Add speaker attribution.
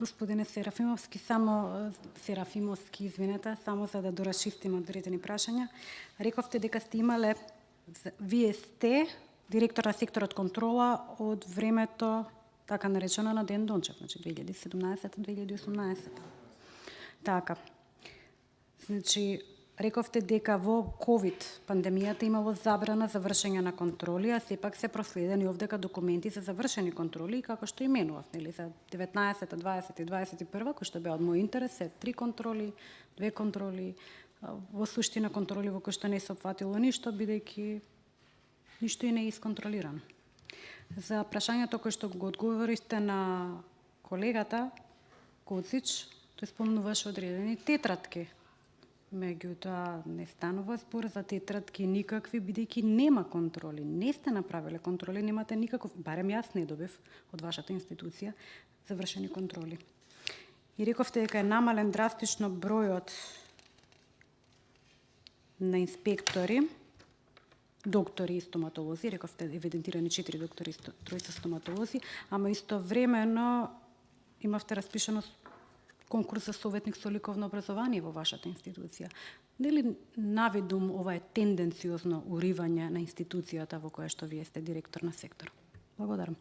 Speaker 1: Господине Серафимовски, извинете, само за да доразчистиме одредени прашања. Рековте дека сте имале, вие сте директор на секторот контрола од времето така наречено на Ден Дончев, значи 2017-2018. Така. Значи, рековте дека во ковид пандемијата имало забрана за вршење на контроли, а сепак се проследени овдека документи за завршени контроли, како што именував, нели, за 19-та, 20 и 21 кои што беа од мој интерес, се 3 контроли, 2 контроли, во суштина контроли во кои што не се опфатило ништо, бидејќи ништо и не е исконтролирано. За прашањето кој што го одговоривте на колегата Коцич, тој спомнуваше одредени тетратки. Меѓутоа, не станува збор за тетратки никакви, бидејќи нема контроли. Не сте направиле контроли, немате никаков, барем јас не добив од вашата институција, завршени контроли. И рековте дека е намален драстично бројот на инспектори, доктори и стоматолози, рековте евидентирани 4 доктори и 3 стоматолози, ама истовремено имавте распишано конкурс за советник со ликовно образование во вашата институција. Дали навидум ова е тенденциозно уривање на институцијата во која што вие сте директор на сектор? Благодарам.